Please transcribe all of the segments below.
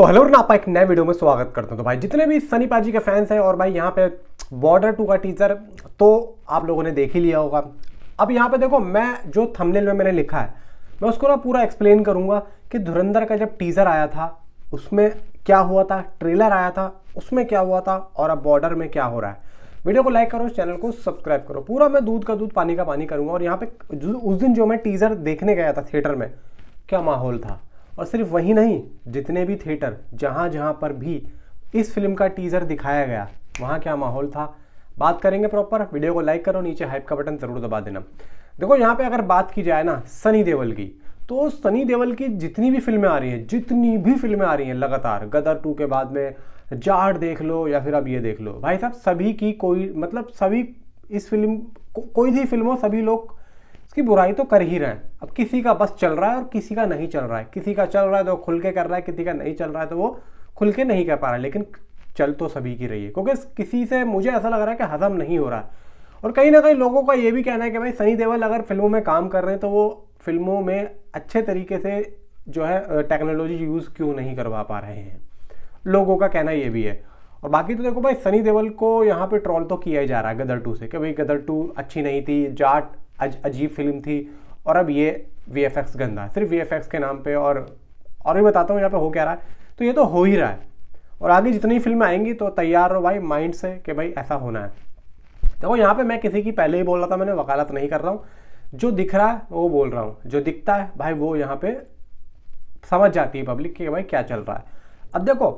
तो हेलो नापा एक नए वीडियो में स्वागत करता हूं। तो भाई जितने भी सनी पाजी के फैंस हैं और भाई यहाँ पे बॉर्डर 2 का टीजर तो आप लोगों ने देख ही लिया होगा। अब यहाँ पे देखो, मैं जो थंबनेल में मैंने लिखा है मैं उसको ना पूरा एक्सप्लेन करूंगा कि धुरंधर का जब टीजर आया था उसमें क्या हुआ था, ट्रेलर आया था उसमें क्या हुआ था और अब बॉर्डर में क्या हो रहा है। वीडियो को लाइक करो, चैनल को सब्सक्राइब करो। पूरा मैं दूध का दूध पानी का पानी करूंगा। और यहाँ पे उस दिन जो मैं टीजर देखने गया था थिएटर में, क्या माहौल था। और सिर्फ वही नहीं, जितने भी थिएटर जहां जहां पर भी इस फिल्म का टीजर दिखाया गया वहां क्या माहौल था, बात करेंगे प्रॉपर। वीडियो को लाइक करो, नीचे हाइप का बटन जरूर दबा देना। देखो यहाँ पे अगर बात की जाए ना सनी देओल की, तो सनी देओल की जितनी भी फिल्में आ रही हैं लगातार, गदर 2 के बाद में जाट देख लो या फिर अब ये देख लो, भाई साहब सभी की सभी इस फिल्म कोई भी फिल्म हो सभी लोग इसकी बुराई तो कर ही रहे हैं। अब किसी का बस चल रहा है और किसी का नहीं चल रहा है। किसी का चल रहा है तो खुल के कर रहा है, किसी का नहीं चल रहा है तो वो खुल के नहीं कर पा रहा है। लेकिन चल तो सभी की रही है, क्योंकि किसी से मुझे ऐसा लग रहा है कि हजम नहीं हो रहा है। और कहीं ना कहीं लोगों का ये भी कहना है कि भाई सनी देओल अगर फिल्मों में काम कर रहे हैं तो वो फिल्मों में अच्छे तरीके से जो है टेक्नोलॉजी यूज़ क्यों नहीं करवा पा रहे हैं। लोगों का कहना ये भी है। और बाकी तो देखो भाई, सनी देओल को यहाँ पे ट्रोल तो किया ही जा रहा है गदर 2 से कि भाई गदर 2 अच्छी नहीं थी, जाट अजीब फिल्म थी और अब ये VFX गंदा है सिर्फ VFX के नाम पे। और भी बताता हूँ यहाँ पे हो क्या रहा है। तो ये तो हो ही रहा है और आगे जितनी फिल्में आएंगी तो तैयार रहो भाई माइंड से कि भाई ऐसा होना है। देखो यहाँ पे मैं किसी की पहले ही बोल रहा था, मैंने वकालत नहीं कर रहा हूँ। जो दिख रहा है वो बोल रहा हूँ, जो दिखता है भाई वो यहाँ पे समझ जाती है पब्लिक कि भाई क्या चल रहा है। अब देखो,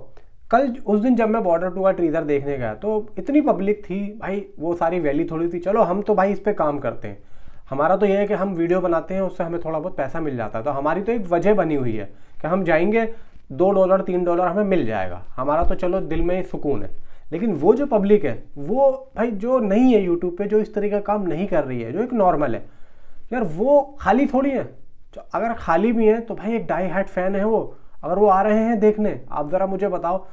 कल उस दिन जब मैं बॉर्डर 2 का टीजर देखने गया तो इतनी पब्लिक थी भाई, वो सारी वैली थोड़ी थी। चलो हम तो भाई इस पे काम करते हैं, हमारा तो ये है कि हम वीडियो बनाते हैं, उससे हमें थोड़ा बहुत पैसा मिल जाता है। तो हमारी तो एक वजह बनी हुई है कि हम जाएंगे, $2 $3 हमें मिल जाएगा, हमारा तो चलो दिल में सुकून है। लेकिन वो जो पब्लिक है वो भाई जो नहीं है यूट्यूब पे, जो इस तरीके का काम नहीं कर रही है, जो एक नॉर्मल है यार, वो खाली थोड़ी है। अगर खाली भी है तो भाई एक डाई हार्ट फैन है वो। अगर वो आ रहे हैं देखने, आप ज़रा मुझे बताओ।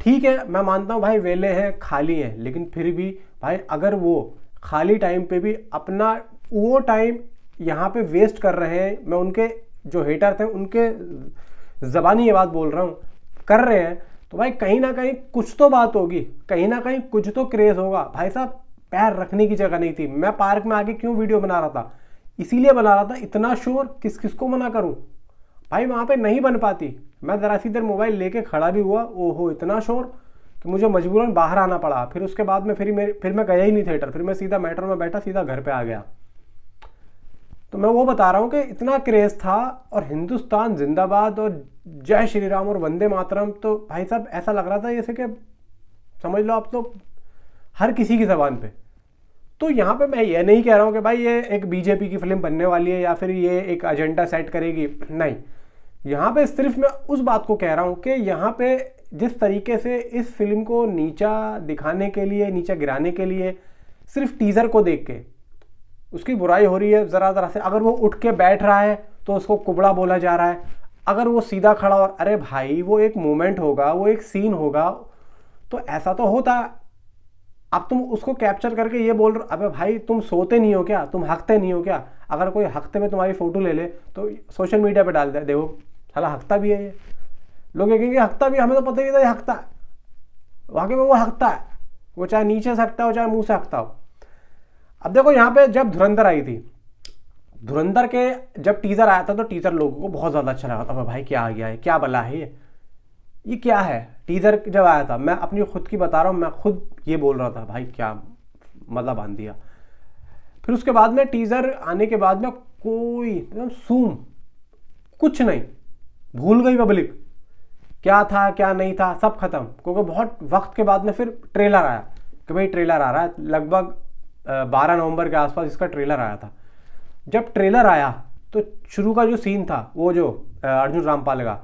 ठीक है मैं मानता हूँ भाई वेले हैं, खाली हैं, लेकिन फिर भी भाई अगर वो खाली टाइम पे भी अपना वो टाइम यहाँ पे वेस्ट कर रहे हैं, मैं उनके जो हेटर थे उनके ज़बानी ये बात बोल रहा हूँ, कर रहे हैं, तो भाई कहीं ना कहीं कुछ तो बात होगी, कहीं ना कहीं कुछ तो क्रेज होगा। भाई साहब पैर रखने की जगह नहीं थी। मैं पार्क में आके क्यों वीडियो बना रहा था, इसीलिए बना रहा था। इतना शोर किसको मना करूँ भाई, वहाँ पे नहीं बन पाती। मैं ज़रा सी देर मोबाइल लेके खड़ा भी हुआ, ओहो इतना शोर कि मुझे मजबूरन बाहर आना पड़ा। फिर उसके बाद में फिर मैं गया ही नहीं थिएटर, फिर मैं सीधा मेट्रो में बैठा, सीधा घर पे आ गया। तो मैं वो बता रहा हूँ कि इतना क्रेज था। और हिंदुस्तान जिंदाबाद और जय श्री राम और वंदे मातरम, तो भाई साहब ऐसा लग रहा था जैसे कि समझ लो आप तो हर किसी की ज़बान पे। तो यहाँ पे मैं ये नहीं कह रहा हूँ कि भाई ये एक बीजेपी की फिल्म बनने वाली है या फिर ये एक एजेंडा सेट करेगी, नहीं। यहाँ पे सिर्फ मैं उस बात को कह रहा हूँ कि यहाँ पे जिस तरीके से इस फिल्म को नीचा दिखाने के लिए, नीचा गिराने के लिए, सिर्फ टीज़र को देख के उसकी बुराई हो रही है ज़रा से। अगर वो उठ के बैठ रहा है तो उसको कुबड़ा बोला जा रहा है। अगर वो सीधा खड़ा और अरे भाई वो एक मोमेंट होगा, वो एक सीन होगा, तो ऐसा तो होता। अब तुम उसको कैप्चर करके ये बोल रहे, अबे भाई तुम सोते नहीं हो क्या, तुम हकते नहीं हो क्या? अगर कोई हकते में तुम्हारी फोटो ले ले तो सोशल मीडिया पे डाल दे, देखो साला हकता भी है ये। लोग ये कहेंगे हकता भी, हमें तो पता ही था ये हकता है। वाकई में वो हकता है, वो चाहे नीचे से हकता हो चाहे मुंह से हकता हो। अब देखो यहाँ पे जब धुरंधर आई थी, धुरंधर के जब टीजर आया था तो टीजर लोगों को बहुत ज्यादा अच्छा लगा था। भाई क्या आ गया है, क्या बला है ये क्या है। टीजर जब आया था, मैं अपनी खुद की बता रहा हूँ, मैं खुद ये बोल रहा था भाई क्या मजा बांध दिया। फिर उसके बाद में टीजर आने के बाद में कोई एकदम सूम, कुछ नहीं, भूल गई पब्लिक क्या था क्या नहीं था, सब खत्म। क्योंकि बहुत वक्त के बाद में फिर ट्रेलर आया कि भाई ट्रेलर आ रहा है। लगभग 12 नवंबर के आसपास इसका ट्रेलर आया था। जब ट्रेलर आया तो शुरू का जो सीन था वो जो अर्जुन रामपाल का,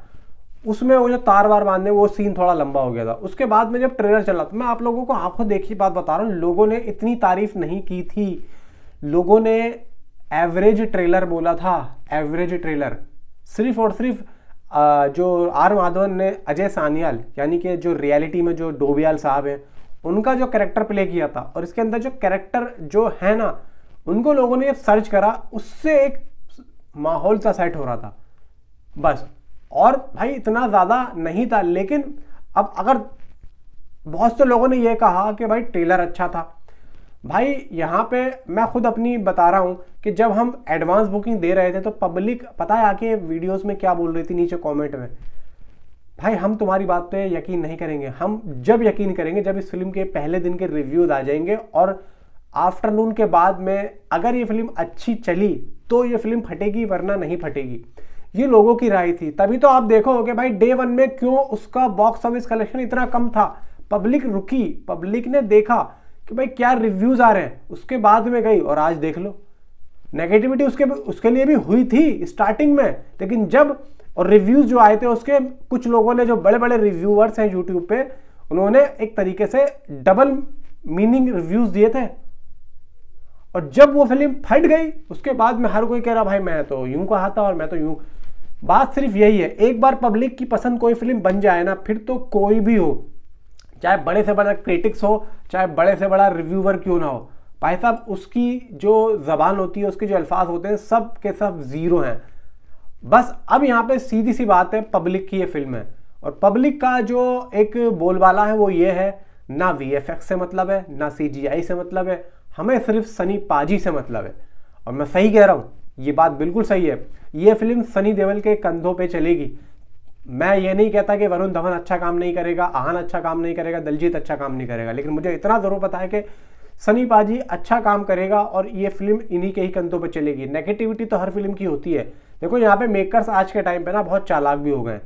उसमें वो जो तार वार बांधने, वो सीन थोड़ा लंबा हो गया था। उसके बाद में जब ट्रेलर चला तो मैं आप लोगों को आंखों देखी बात बता रहा हूँ, लोगों ने इतनी तारीफ नहीं की थी। लोगों ने एवरेज ट्रेलर बोला था, एवरेज ट्रेलर। सिर्फ और सिर्फ जो आर माधवन ने अजय सान्याल, यानी कि जो रियलिटी में जो डोबियाल साहब हैं, उनका जो कैरेक्टर प्ले किया था, और इसके अंदर जो कैरेक्टर जो है ना, उनको लोगों ने सर्च करा, उससे एक माहौल सा सेट हो रहा था बस। और भाई इतना ज़्यादा नहीं था, लेकिन अब अगर बहुत से लोगों ने ये कहा कि भाई ट्रेलर अच्छा था, भाई यहाँ पे मैं खुद अपनी बता रहा हूँ कि जब हम एडवांस बुकिंग दे रहे थे तो पब्लिक पता है आके वीडियोस में क्या बोल रही थी नीचे कमेंट में, भाई हम तुम्हारी बात पे यकीन नहीं करेंगे, हम जब यकीन करेंगे जब इस फिल्म के पहले दिन के रिव्यूज आ जाएंगे और आफ्टरनून के बाद में अगर ये फिल्म अच्छी चली तो ये फिल्म फटेगी, वरना नहीं फटेगी। ये लोगों की राय थी, तभी तो आप देखोगे भाई डे 1 में क्यों उसका बॉक्स ऑफिस कलेक्शन इतना कम था। पब्लिक रुकी, पब्लिक ने देखा कि भाई क्या रिव्यूज आ रहे हैं, उसके बाद में गई, और आज देख लो नेगेटिविटी उसके लिए भी हुई थी स्टार्टिंग में, लेकिन जब और रिव्यूज जो आए थे उसके कुछ लोगों ने, जो बड़े बड़े रिव्यूअर्स हैं यूट्यूब पे, उन्होंने एक तरीके से डबल मीनिंग रिव्यूज दिए थे, और जब वो फिल्म फट गई उसके बाद में हर कोई कह रहा भाई मैं तो यूं कहा था और मैं तो यूं। बात सिर्फ यही है, एक बार पब्लिक की पसंद कोई फिल्म बन जाए ना, फिर तो कोई भी हो, चाहे बड़े से बड़ा क्रिटिक्स हो, चाहे बड़े से बड़ा रिव्यूअर क्यों ना हो, भाई साहब उसकी जो जबान होती है, उसके जो अल्फाज होते हैं, सब के सब जीरो हैं। बस अब यहाँ पे सीधी सी बात है, पब्लिक की ये फिल्म है और पब्लिक का जो एक बोलबाला है वो ये है, ना VFX से मतलब है, ना CGI से मतलब है, हमें सिर्फ सनी पाजी से मतलब है। और मैं सही कह रहा हूँ, ये बात बिल्कुल सही है, ये फिल्म सनी देओल के कंधों पे चलेगी। मैं ये नहीं कहता कि वरुण धवन अच्छा काम नहीं करेगा, आहान अच्छा काम नहीं करेगा, दलजीत अच्छा काम नहीं करेगा, लेकिन मुझे इतना ज़रूर पता है कि सनी पाजी अच्छा काम करेगा और ये फिल्म इन्हीं के ही कंधों पे चलेगी। नेगेटिविटी तो हर फिल्म की होती है। देखो यहाँ पे मेकर्स आज के टाइम पे ना बहुत चालाक भी हो गए।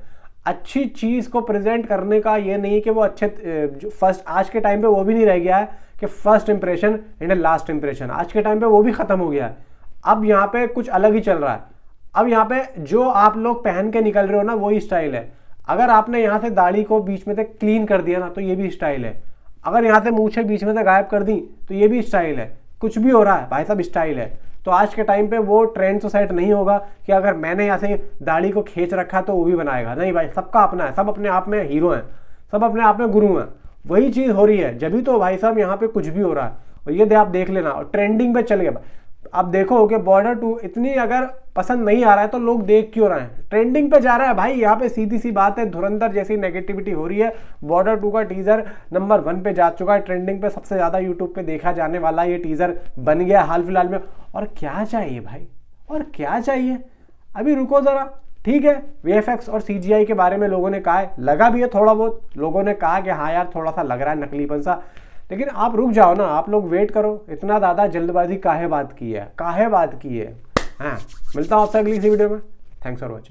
अच्छी चीज़ को प्रेजेंट करने का ये नहीं कि वो अच्छे फर्स्ट, आज के टाइम पे वो भी नहीं रह गया है कि first impression and last impression, आज के टाइम पे वो भी ख़त्म हो गया है। अब यहाँ पे कुछ अलग ही चल रहा है। अब यहाँ पे जो आप लोग पहन के निकल रहे हो ना, वही स्टाइल है। अगर आपने यहाँ से दाढ़ी को बीच में से क्लीन कर दिया ना, तो ये भी स्टाइल है। अगर यहाँ से मूछें बीच में से गायब कर दी तो ये भी स्टाइल है। कुछ भी हो रहा है भाई साहब, स्टाइल है। तो आज के टाइम पे वो ट्रेंड तो सेट नहीं होगा कि अगर मैंने यहाँ से दाढ़ी को खींच रखा तो वो भी बनाएगा, नहीं भाई, सबका अपना है, सब अपने आप में हीरो हैं, सब अपने आप में गुरु हैं। वही चीज़ हो रही है, जब भी तो भाई साहब यहाँ पे कुछ भी हो रहा है। और ये आप देख लेना, और ट्रेंडिंग पे चल गया। आप देखो कि बॉर्डर 2 इतनी अगर पसंद नहीं आ रहा है तो लोग देख क्यों रहे हैं, ट्रेंडिंग पे जा रहा है भाई। यहाँ पे सीधी सी बात है, धुरंधर जैसी नेगेटिविटी हो रही है। बॉर्डर 2 का टीजर नंबर 1 पे जा चुका है, ट्रेंडिंग पे सबसे ज़्यादा यूट्यूब पे देखा जाने वाला ये टीजर बन गया हाल फिलहाल में। और क्या चाहिए भाई, और क्या चाहिए, अभी रुको ज़रा। ठीक है, VFX और CGI के बारे में लोगों ने कहा है, लगा भी है थोड़ा बहुत, लोगों ने कहा कि हाँ यार थोड़ा सा लग रहा है नकलीपन सा, लेकिन आप रुक जाओ ना, आप लोग वेट करो। इतना ज़्यादा जल्दबाजी काहे बात की है, काहे बात की है। हाँ, मिलता हूँ आपसे अगली वीडियो में। Thanks for watching.